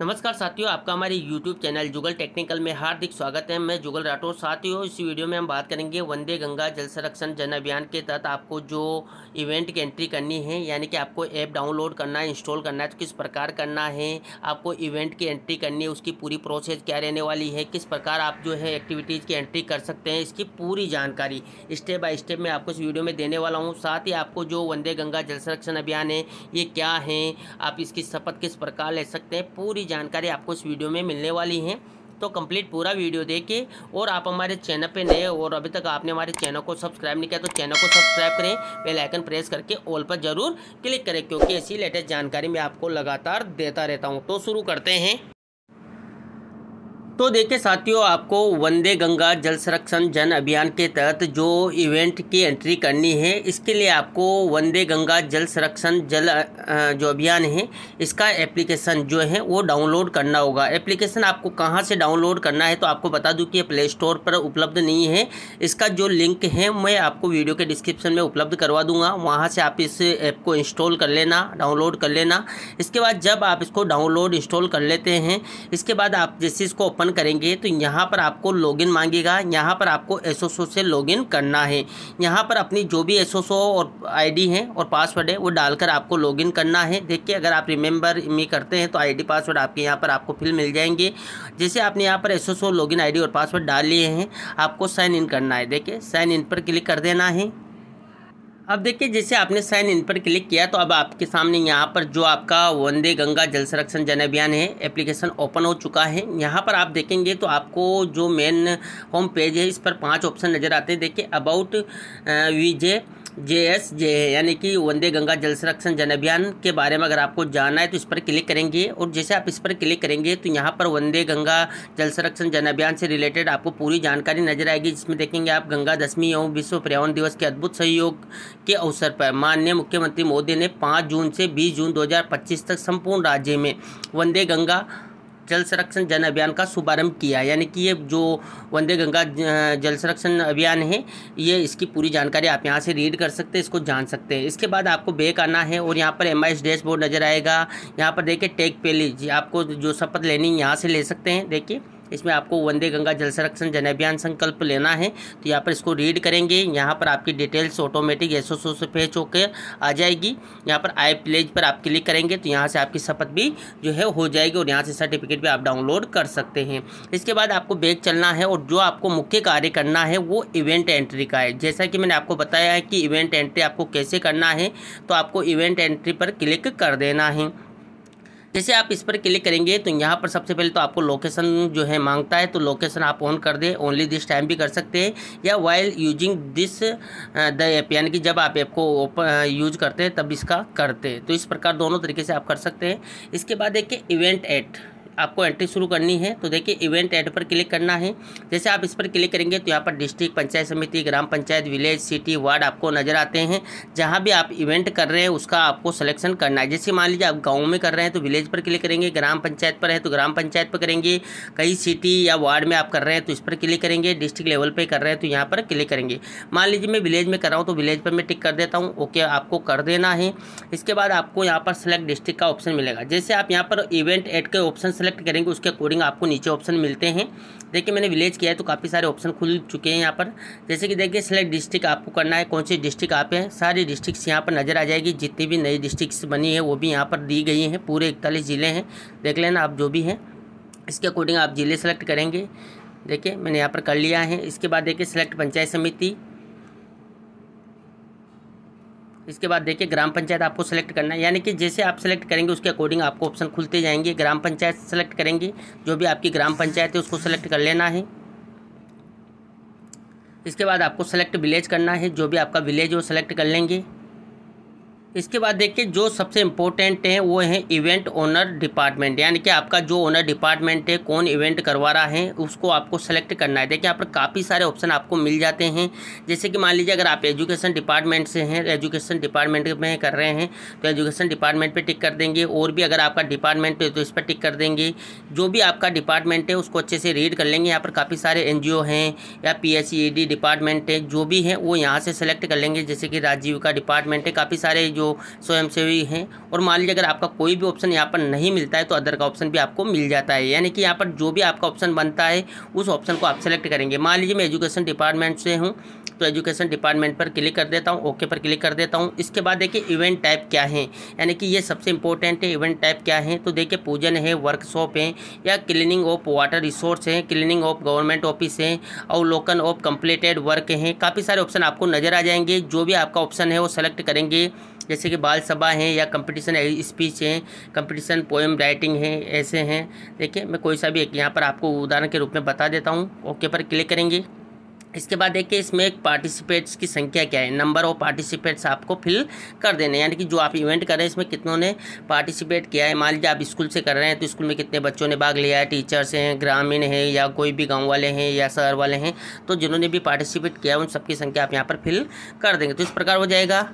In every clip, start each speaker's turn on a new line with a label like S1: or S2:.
S1: नमस्कार साथियों, आपका हमारे YouTube चैनल जुगल टेक्निकल में हार्दिक स्वागत है। मैं जुगल राठौर। साथियों, इस वीडियो में हम बात करेंगे वंदे गंगा जल संरक्षण जन अभियान के तहत आपको जो इवेंट की एंट्री करनी है, यानी कि आपको ऐप डाउनलोड करना है, इंस्टॉल करना है, तो किस प्रकार करना है, आपको इवेंट की एंट्री करनी है, उसकी पूरी प्रोसेस क्या रहने वाली है, किस प्रकार आप जो है एक्टिविटीज़ की एंट्री कर सकते हैं, इसकी पूरी जानकारी स्टेप बाय स्टेप मैं आपको इस वीडियो में देने वाला हूँ। साथ ही आपको जो वंदे गंगा जल संरक्षण अभियान है ये क्या है, आप इसकी शपथ किस प्रकार ले सकते हैं, पूरी जानकारी आपको इस वीडियो में मिलने वाली है। तो कंप्लीट पूरा वीडियो देखें। और आप हमारे चैनल पे नए और अभी तक आपने हमारे चैनल को सब्सक्राइब नहीं किया तो चैनल को सब्सक्राइब करें, बेल आइकन प्रेस करके ऑल पर जरूर क्लिक करें, क्योंकि ऐसी लेटेस्ट जानकारी मैं आपको लगातार देता रहता हूं। तो शुरू करते हैं। तो देखिए साथियों, आपको वंदे गंगा जल संरक्षण जन अभियान के तहत जो इवेंट की एंट्री करनी है, इसके लिए आपको वंदे गंगा जल संरक्षण जो अभियान है इसका एप्लीकेशन जो है वो डाउनलोड करना होगा। एप्लीकेशन आपको कहां से डाउनलोड करना है तो आपको बता दूं कि ये प्ले स्टोर पर उपलब्ध नहीं है। इसका जो लिंक है मैं आपको वीडियो के डिस्क्रिप्शन में उपलब्ध करवा दूंगा, वहाँ से आप इस ऐप को इंस्टॉल कर लेना, डाउनलोड कर लेना। इसके बाद जब आप इसको डाउनलोड इंस्टॉल कर लेते हैं, इसके बाद आप जैसे इसको ओपन करेंगे तो यहाँ पर आपको लॉगिन मांगेगा। यहाँ पर आपको एसओसो से लॉगिन करना है। यहाँ पर अपनी जो भी एसओसो और आईडी है और पासवर्ड है वो डालकर आपको लॉगिन करना है। देखिए, अगर आप रिमेंबर मी करते हैं तो आईडी पासवर्ड आपके यहाँ पर आपको फिर मिल जाएंगे। जैसे आपने यहाँ पर एसओसो लॉगिन आईडी और पासवर्ड डाल लिए हैं, आपको साइन इन करना है। देखिए, साइन इन पर क्लिक कर देना है। अब देखिए, जैसे आपने साइन इन पर क्लिक किया तो अब आपके सामने यहाँ पर जो आपका वंदे गंगा जल संरक्षण जन अभियान है एप्लीकेशन ओपन हो चुका है। यहाँ पर आप देखेंगे तो आपको जो मेन होम पेज है इस पर 5 ऑप्शन नज़र आते हैं। देखिए, अबाउट VJJSJ है, यानी कि वंदे गंगा जल संरक्षण जन अभियान के बारे में अगर आपको जानना है तो इस पर क्लिक करेंगे। और जैसे आप इस पर क्लिक करेंगे तो यहाँ पर वंदे गंगा जल संरक्षण जन अभियान से रिलेटेड आपको पूरी जानकारी नजर आएगी, जिसमें देखेंगे आप गंगा दशमी एवं विश्व पर्यावरण दिवस के अद्भुत सहयोग के अवसर पर माननीय मुख्यमंत्री मोदी ने 5 जून से 20 जून 2025 तक संपूर्ण राज्य में वंदे गंगा जल संरक्षण जन अभियान का शुभारंभ किया। यानी कि ये जो वंदे गंगा जल संरक्षण अभियान है, ये इसकी पूरी जानकारी आप यहाँ से रीड कर सकते हैं, इसको जान सकते हैं। इसके बाद आपको बैक आना है और यहाँ पर MIS डैशबोर्ड नजर आएगा। यहाँ पर देखिए टेक पेज, आपको जो शपथ लेनी यहाँ से ले सकते हैं। देखिए, इसमें आपको वंदे गंगा जल संरक्षण जन अभियान संकल्प लेना है, तो यहाँ पर इसको रीड करेंगे। यहाँ पर आपकी डिटेल्स ऑटोमेटिक एसओसो से फेच होकर आ जाएगी। यहाँ पर आई प्लेज पर आप क्लिक करेंगे तो यहाँ से आपकी शपथ भी जो है हो जाएगी और यहाँ से सर्टिफिकेट भी आप डाउनलोड कर सकते हैं। इसके बाद आपको बैक चलना है और जो आपको मुख्य कार्य करना है वो इवेंट एंट्री का है। जैसा कि मैंने आपको बताया है कि इवेंट एंट्री आपको कैसे करना है, तो आपको इवेंट एंट्री पर क्लिक कर देना है। जैसे आप इस पर क्लिक करेंगे तो यहाँ पर सबसे पहले तो आपको लोकेशन जो है मांगता है, तो लोकेशन आप ऑन कर दें। ओनली दिस टाइम भी कर सकते हैं या while using this the app, यानी कि जब आप ऐप को यूज करते हैं तब इसका करते हैं। तो इस प्रकार दोनों तरीके से आप कर सकते हैं। इसके बाद देखिए इवेंट एट, आपको एंट्री शुरू करनी है तो देखिए इवेंट ऐड पर क्लिक करना है। जैसे आप इस पर क्लिक करेंगे तो यहाँ पर डिस्ट्रिक्ट, पंचायत समिति, ग्राम पंचायत, विलेज, सिटी, वार्ड आपको नज़र आते हैं। जहाँ भी आप इवेंट कर रहे हैं उसका आपको सिलेक्शन करना है। जैसे मान लीजिए आप गाँव में कर रहे हैं तो विलेज पर क्लिक करेंगे, ग्राम पंचायत पर है तो ग्राम पंचायत पर करेंगे, कहीं सिटी या वार्ड में आप कर रहे हैं तो इस पर क्लिक करेंगे, डिस्ट्रिक्ट लेवल पर कर रहे हैं तो यहाँ पर क्लिक करेंगे। मान लीजिए मैं विलेज में कर रहा हूँ तो विलेज पर मैं टिक कर देता हूँ, ओके आपको कर देना है। इसके बाद आपको यहाँ पर सेलेक्ट डिस्ट्रिक्ट का ऑप्शन मिलेगा। जैसे आप यहाँ पर इवेंट ऐड के ऑप्शन सेलेक्ट करेंगे उसके अकॉर्डिंग आपको नीचे ऑप्शन मिलते हैं। देखिए, मैंने विलेज किया है तो काफ़ी सारे ऑप्शन खुल चुके हैं यहाँ पर। जैसे कि देखिए सेलेक्ट डिस्ट्रिक्ट आपको करना है, कौन सी डिस्ट्रिक्ट आप हैं, सारी डिस्ट्रिक्ट्स यहाँ पर नज़र आ जाएगी। जितनी भी नई डिस्ट्रिक्ट्स बनी है वो भी यहाँ पर दी गई हैं। पूरे 41 ज़िले हैं, देख लेना आप जो भी हैं। इसके अकॉर्डिंग आप ज़िले सेलेक्ट करेंगे। देखिए मैंने यहाँ पर कर लिया है। इसके बाद देखिए सेलेक्ट पंचायत समिति, इसके बाद देखिए ग्राम पंचायत आपको सेलेक्ट करना है। यानी कि जैसे आप सेलेक्ट करेंगे उसके अकॉर्डिंग आपको ऑप्शन खुलते जाएंगे। ग्राम पंचायत सेलेक्ट करेंगे, जो भी आपकी ग्राम पंचायत है उसको सेलेक्ट कर लेना है। इसके बाद आपको सेलेक्ट विलेज करना है, जो भी आपका विलेज है वो सेलेक्ट कर लेंगे। इसके बाद देखिए जो सबसे इम्पोर्टेंट है वो है इवेंट ओनर डिपार्टमेंट, यानी कि आपका जो ओनर डिपार्टमेंट है, कौन इवेंट करवा रहा है उसको आपको सेलेक्ट करना है। देखिए यहाँ पर काफ़ी सारे ऑप्शन आपको मिल जाते हैं। जैसे कि मान लीजिए अगर आप एजुकेशन डिपार्टमेंट से हैं, एजुकेशन डिपार्टमेंट में कर रहे हैं तो एजुकेशन डिपार्टमेंट पर टिक कर देंगे। और भी अगर आपका डिपार्टमेंट है तो इस पर टिक कर देंगे। जो भी आपका डिपार्टमेंट है उसको अच्छे से रीड कर लेंगे। यहाँ पर काफ़ी सारे NGO हैं या PSED डिपार्टमेंट है, जो भी है वो यहाँ से सेलेक्ट कर लेंगे। जैसे कि राजीव का डिपार्टमेंट है, काफ़ी सारे जो स्वयंसेवी हैं। और मान लीजिए अगर आपका कोई भी ऑप्शन यहाँ पर नहीं मिलता है तो अदर का ऑप्शन भी आपको मिल जाता है, यानी कि यहाँ पर जो भी आपका ऑप्शन बनता है उस ऑप्शन को आप सेलेक्ट करेंगे। मान लीजिए मैं एजुकेशन डिपार्टमेंट से हूँ तो एजुकेशन डिपार्टमेंट पर क्लिक कर देता हूँ, ओके पर क्लिक कर देता हूँ। इसके बाद देखिए इवेंट टाइप क्या है, यानी कि ये सबसे इंपॉर्टेंट है। इवेंट टाइप क्या है तो देखिए पूजन है, वर्कशॉप है, या क्लीनिंग ऑफ वाटर रिसोर्स है, क्लीनिंग ऑफ गवर्नमेंट ऑफिस है, अवलोकन ऑफ कंप्लीटेड वर्क है। काफ़ी सारे ऑप्शन आपको नज़र आ जाएंगे। जो भी आपका ऑप्शन है वो सेलेक्ट करेंगे, जैसे कि बाल सभा है या कंपटीशन स्पीच है, कंपटीशन पोएम राइटिंग है, ऐसे हैं। देखिए मैं कोई सा भी एक यहाँ पर आपको उदाहरण के रूप में बता देता हूँ, ओके पर क्लिक करेंगे। इसके बाद देखिए इसमें एक पार्टिसिपेट्स की संख्या क्या है, नंबर ऑफ पार्टिसिपेट्स आपको फिल कर देने, यानी कि जो आप इवेंट कर रहे हैं इसमें कितनों ने पार्टिसिपेट किया है। मान लीजिए आप स्कूल से कर रहे हैं तो स्कूल में कितने बच्चों ने भाग लिया है, टीचर्स हैं, ग्रामीण हैं, या कोई भी गांव वाले हैं या शहर वाले हैं, तो जिन्होंने भी पार्टिसिपेट किया है उन सबकी संख्या आप यहाँ पर फिल कर देंगे। तो इस प्रकार हो जाएगा।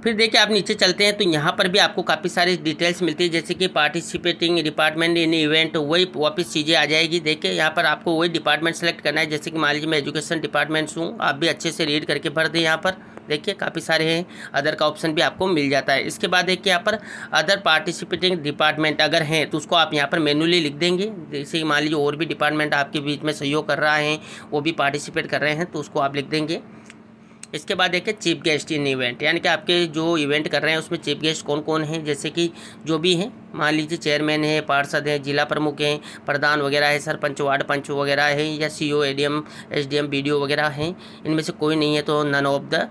S1: फिर देखिए आप नीचे चलते हैं तो यहाँ पर भी आपको काफ़ी सारी डिटेल्स मिलती है, जैसे कि पार्टिसिपेटिंग डिपार्टमेंट इन इवेंट, वही वापस चीज़ें आ जाएगी। देखिए यहाँ पर आपको वही डिपार्टमेंट सेलेक्ट करना है, जैसे कि मान लीजिए मैं एजुकेशन डिपार्टमेंट हूँ, आप भी अच्छे से रीड करके भर दें। यहाँ पर देखिए काफ़ी सारे हैं, अदर का ऑप्शन भी आपको मिल जाता है। इसके बाद देखिए यहाँ पर अदर पार्टिसिपेटिंग डिपार्टमेंट अगर हैं तो उसको आप यहाँ पर मैनुअली लिख देंगे। जैसे कि मान लीजिए और भी डिपार्टमेंट आपके बीच में सहयोग कर रहा है, वो भी पार्टिसिपेट कर रहे हैं, तो उसको आप लिख देंगे। इसके बाद देखिए चीफ गेस्ट इन इवेंट, यानी कि आपके जो इवेंट कर रहे हैं उसमें चीफ गेस्ट कौन कौन हैं, जैसे कि जो भी हैं, मान लीजिए चेयरमैन है, पार्षद है, जिला प्रमुख हैं, प्रधान वगैरह है, सरपंच, वार्ड पंच वगैरह है, या सीओ, एडीएम, एसडीएम, बीडीओ वगैरह हैं। इनमें से कोई नहीं है तो नन ऑफ द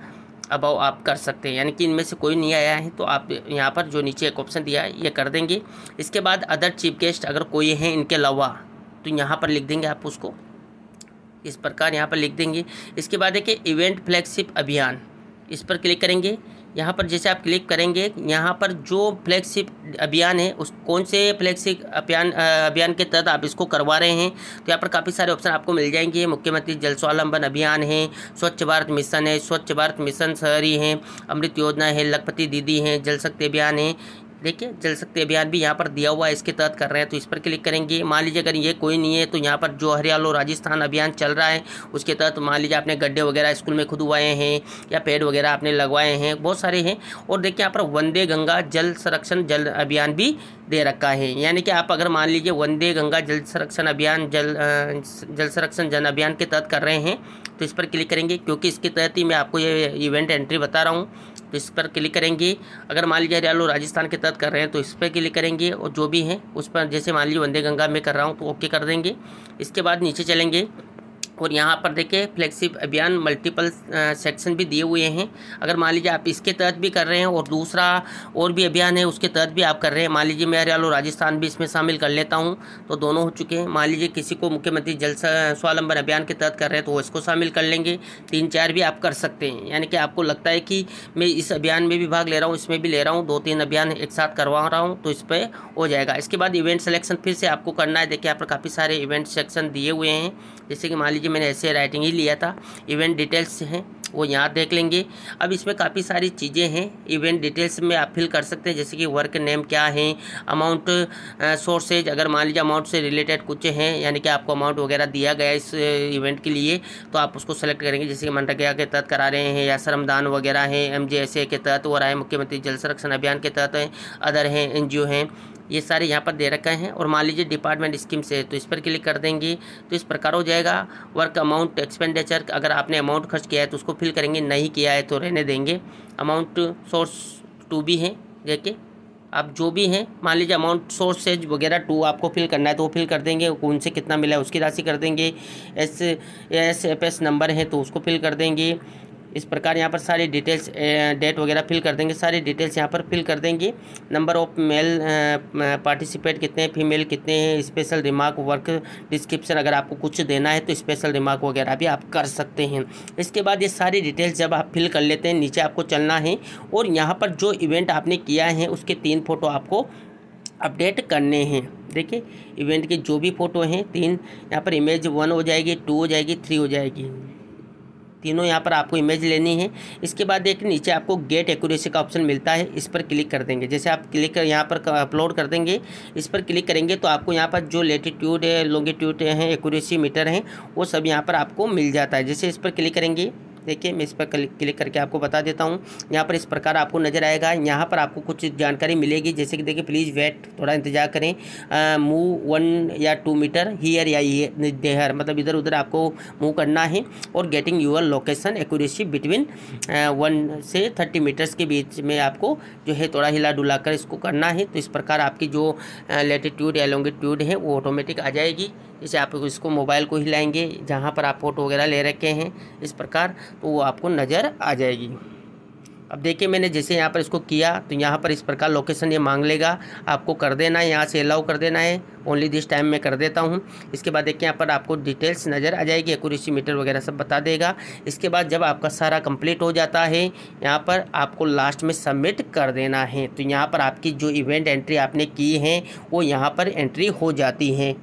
S1: अबव आप कर सकते हैं, यानी कि इनमें से कोई नहीं आया है तो आप यहाँ पर जो नीचे एक ऑप्शन दिया है ये कर देंगे। इसके बाद अदर चीफ गेस्ट अगर कोई है इनके अलावा तो यहाँ पर लिख देंगे आप उसको, इस प्रकार यहाँ पर लिख देंगे। इसके बाद देखिए इवेंट फ्लैगशिप अभियान, इस पर क्लिक करेंगे। यहाँ पर जैसे आप क्लिक करेंगे यहाँ पर जो फ्लैगशिप अभियान है उस कौन से फ्लैगशिप अभियान के तहत आप इसको करवा रहे हैं, तो यहाँ पर काफ़ी सारे ऑप्शन आपको मिल जाएंगे। मुख्यमंत्री जल स्वावलंबन अभियान है, स्वच्छ भारत मिशन है, स्वच्छ भारत मिशन शहरी है, अमृत योजना है, लखपति दीदी हैं, जल शक्ति अभियान है। देखिए जल शक्ति अभियान भी यहाँ पर दिया हुआ है, इसके तहत कर रहे हैं तो इस पर क्लिक करेंगे। मान लीजिए अगर ये कोई नहीं है तो यहाँ पर जो हरियाणा राजस्थान अभियान चल रहा है उसके तहत मान लीजिए आपने गड्ढे वगैरह स्कूल में खुदवाए हैं या पेड़ वगैरह आपने लगवाए हैं, बहुत सारे हैं। और देखिए यहाँ पर वंदे गंगा जल संरक्षण जल अभियान भी दे रखा है, यानी कि आप अगर मान लीजिए वंदे गंगा जल संरक्षण अभियान जल संरक्षण जन अभियान के तहत कर रहे हैं तो इस पर क्लिक करेंगे, क्योंकि इसके तहत ही मैं आपको ये इवेंट एंट्री बता रहा हूँ। तो इस पर क्लिक करेंगे। अगर मान लीजिए हरियाणा राजस्थान के तहत कर रहे हैं तो इस पर क्लिक करेंगे, और जो भी हैं उस पर जैसे मान लीजिए वंदे गंगा में कर रहा हूँ तो ओके कर देंगे। इसके बाद नीचे चलेंगे और यहाँ पर देखिए फ्लैगशिप अभियान मल्टीपल सेक्शन भी दिए हुए हैं। अगर मान लीजिए आप इसके तहत भी कर रहे हैं और दूसरा और भी अभियान है उसके तहत भी आप कर रहे हैं, मान लीजिए मैं हरियाणा राजस्थान भी इसमें शामिल कर लेता हूँ तो दोनों हो चुके हैं। मान लीजिए किसी को मुख्यमंत्री जल स्वावलंबन अभियान के तहत कर रहे हैं तो वो इसको शामिल कर लेंगे। 3-4 भी आप कर सकते हैं, यानी कि आपको लगता है कि मैं इस अभियान में भी भाग ले रहा हूँ, इसमें भी ले रहा हूँ, 2-3 अभियान एक साथ करवा रहा हूँ तो इस पर हो जाएगा। इसके बाद इवेंट सिलेक्शन फिर से आपको करना है। देखिए यहाँ पर काफ़ी सारे इवेंट सेक्शन दिए हुए हैं, जैसे कि मान लीजिए मैंने ऐसे राइटिंग ही लिया था, इवेंट डिटेल्स हैं वो यहाँ देख लेंगे। अब इसमें काफ़ी सारी चीज़ें हैं, इवेंट डिटेल्स में आप फिल कर सकते हैं, जैसे कि वर्क नेम क्या है, अमाउंट सोर्सेज, अगर मान लीजिए अमाउंट से रिलेटेड कुछ हैं, यानी कि आपको अमाउंट वगैरह दिया गया इस इवेंट के लिए तो आप उसको सेलेक्ट करेंगे, जैसे कि मनरेगा के तहत करा रहे हैं या श्रमदान वगैरह है, MJSA के तहत हो रहा है, मुख्यमंत्री जल संरक्षण अभियान के तहत है, अदर हैं, NGO हैं, ये सारे यहाँ पर दे रखे हैं। और मान लीजिए डिपार्टमेंट स्कीम से तो इस पर क्लिक कर देंगे तो इस प्रकार हो जाएगा। वर्क अमाउंट एक्सपेंडिचर, अगर आपने अमाउंट खर्च किया है तो उसको फिल करेंगे, नहीं किया है तो रहने देंगे। अमाउंट सोर्स टू भी है, देखिए आप जो भी हैं, मान लीजिए अमाउंट सोर्सेज वगैरह टू आपको फिल करना है तो वो फिल कर देंगे, कौन से कितना मिला है उसकी राशि कर देंगे। SFS नंबर है तो उसको फिल कर देंगे। इस प्रकार यहाँ पर सारी डिटेल्स डेट वगैरह फिल कर देंगे, सारी डिटेल्स यहाँ पर फिल कर देंगे। नंबर ऑफ मेल पार्टिसिपेट कितने हैं, फीमेल कितने हैं, स्पेशल रिमार्क, वर्क डिस्क्रिप्शन, अगर आपको कुछ देना है तो स्पेशल रिमार्क वगैरह भी आप कर सकते हैं। इसके बाद ये सारी डिटेल्स जब आप फिल कर लेते हैं नीचे आपको चलना है और यहाँ पर जो इवेंट आपने किया है उसके 3 फ़ोटो आपको अपडेट करने हैं। देखिए इवेंट के जो भी फ़ोटो हैं 3 यहाँ पर इमेज 1 हो जाएगी, 2 हो जाएगी, 3 हो जाएगी, तीनों यहाँ पर आपको इमेज लेनी है। इसके बाद देखिए नीचे आपको गेट एक्यूरेसी का ऑप्शन मिलता है, इस पर क्लिक कर देंगे। जैसे आप क्लिक कर यहाँ पर अपलोड कर देंगे, इस पर क्लिक करेंगे तो आपको यहाँ पर जो लेटीट्यूड है, लॉन्गिट्यूड है, एक्यूरेसी मीटर हैं वो सब यहाँ पर आपको मिल जाता है। जैसे इस पर क्लिक करेंगे देखिए मैं इस पर क्लिक करके आपको बता देता हूँ। यहाँ पर इस प्रकार आपको नज़र आएगा। यहाँ पर आपको कुछ जानकारी मिलेगी, जैसे कि देखिए प्लीज़ वेट, थोड़ा इंतजार करें, मूव 1 या 2 मीटर हियर या देयर, मतलब इधर उधर आपको मूव करना है। और getting your location accuracy between 1 से 30 मीटर्स के बीच में आपको जो है थोड़ा हिला डुला कर इसको करना है। तो इस प्रकार आपकी जो लैटिट्यूड या लॉन्गिट्यूड है वो ऑटोमेटिक आ जाएगी। जैसे आप इसको मोबाइल को हिलाएंगे जहाँ पर आप फ़ोटो वगैरह ले रखे हैं इस प्रकार, तो वो आपको नज़र आ जाएगी। अब देखिए मैंने जैसे यहाँ पर इसको किया तो यहाँ पर इस प्रकार लोकेशन ये मांग लेगा, आपको कर देना है, यहाँ से अलाउ कर देना है। ओनली दिस टाइम मैं कर देता हूँ। इसके बाद देखिए यहाँ पर आपको डिटेल्स नज़र आ जाएगी, एक्यूरेसी मीटर वगैरह सब बता देगा। इसके बाद जब आपका सारा कंप्लीट हो जाता है, यहाँ पर आपको लास्ट में सबमिट कर देना है। तो यहाँ पर आपकी जो इवेंट एंट्री आपने की है वो यहाँ पर एंट्री हो जाती है।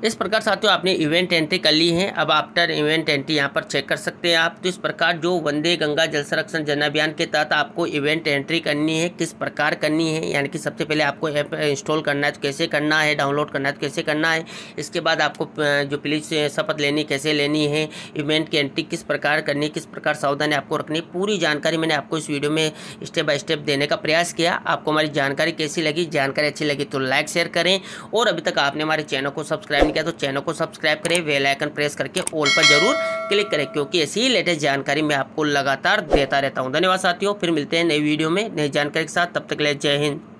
S1: इस प्रकार साथियों आपने इवेंट एंट्री कर ली है। अब आफ्टर इवेंट एंट्री यहाँ पर चेक कर सकते हैं आप। तो इस प्रकार जो वंदे गंगा जल संरक्षण जन अभियान के तहत आपको इवेंट एंट्री करनी है, किस प्रकार करनी है, यानी कि सबसे पहले आपको ऐप इंस्टॉल करना है तो कैसे करना है, डाउनलोड करना है तो कैसे करना है। इसके बाद आपको जो पुलिस शपथ लेनी कैसे लेनी है, इवेंट की एंट्री किस प्रकार करनी है, किस प्रकार सावधानी आपको रखनी है, पूरी जानकारी मैंने आपको इस वीडियो में स्टेप बाय स्टेप देने का प्रयास किया। आपको हमारी जानकारी कैसी लगी, जानकारी अच्छी लगी तो लाइक शेयर करें, और अभी तक आपने हमारे चैनल को सब्सक्राइब नहीं किया तो चैनल को सब्सक्राइब करें, बेल आइकन प्रेस करके ऑल पर जरूर क्लिक करें, क्योंकि ऐसी ही लेटेस्ट जानकारी मैं आपको लगातार देता रहता हूं। धन्यवाद साथियों, फिर मिलते हैं नई वीडियो में नई जानकारी के साथ। तब तक के लिए जय हिंद।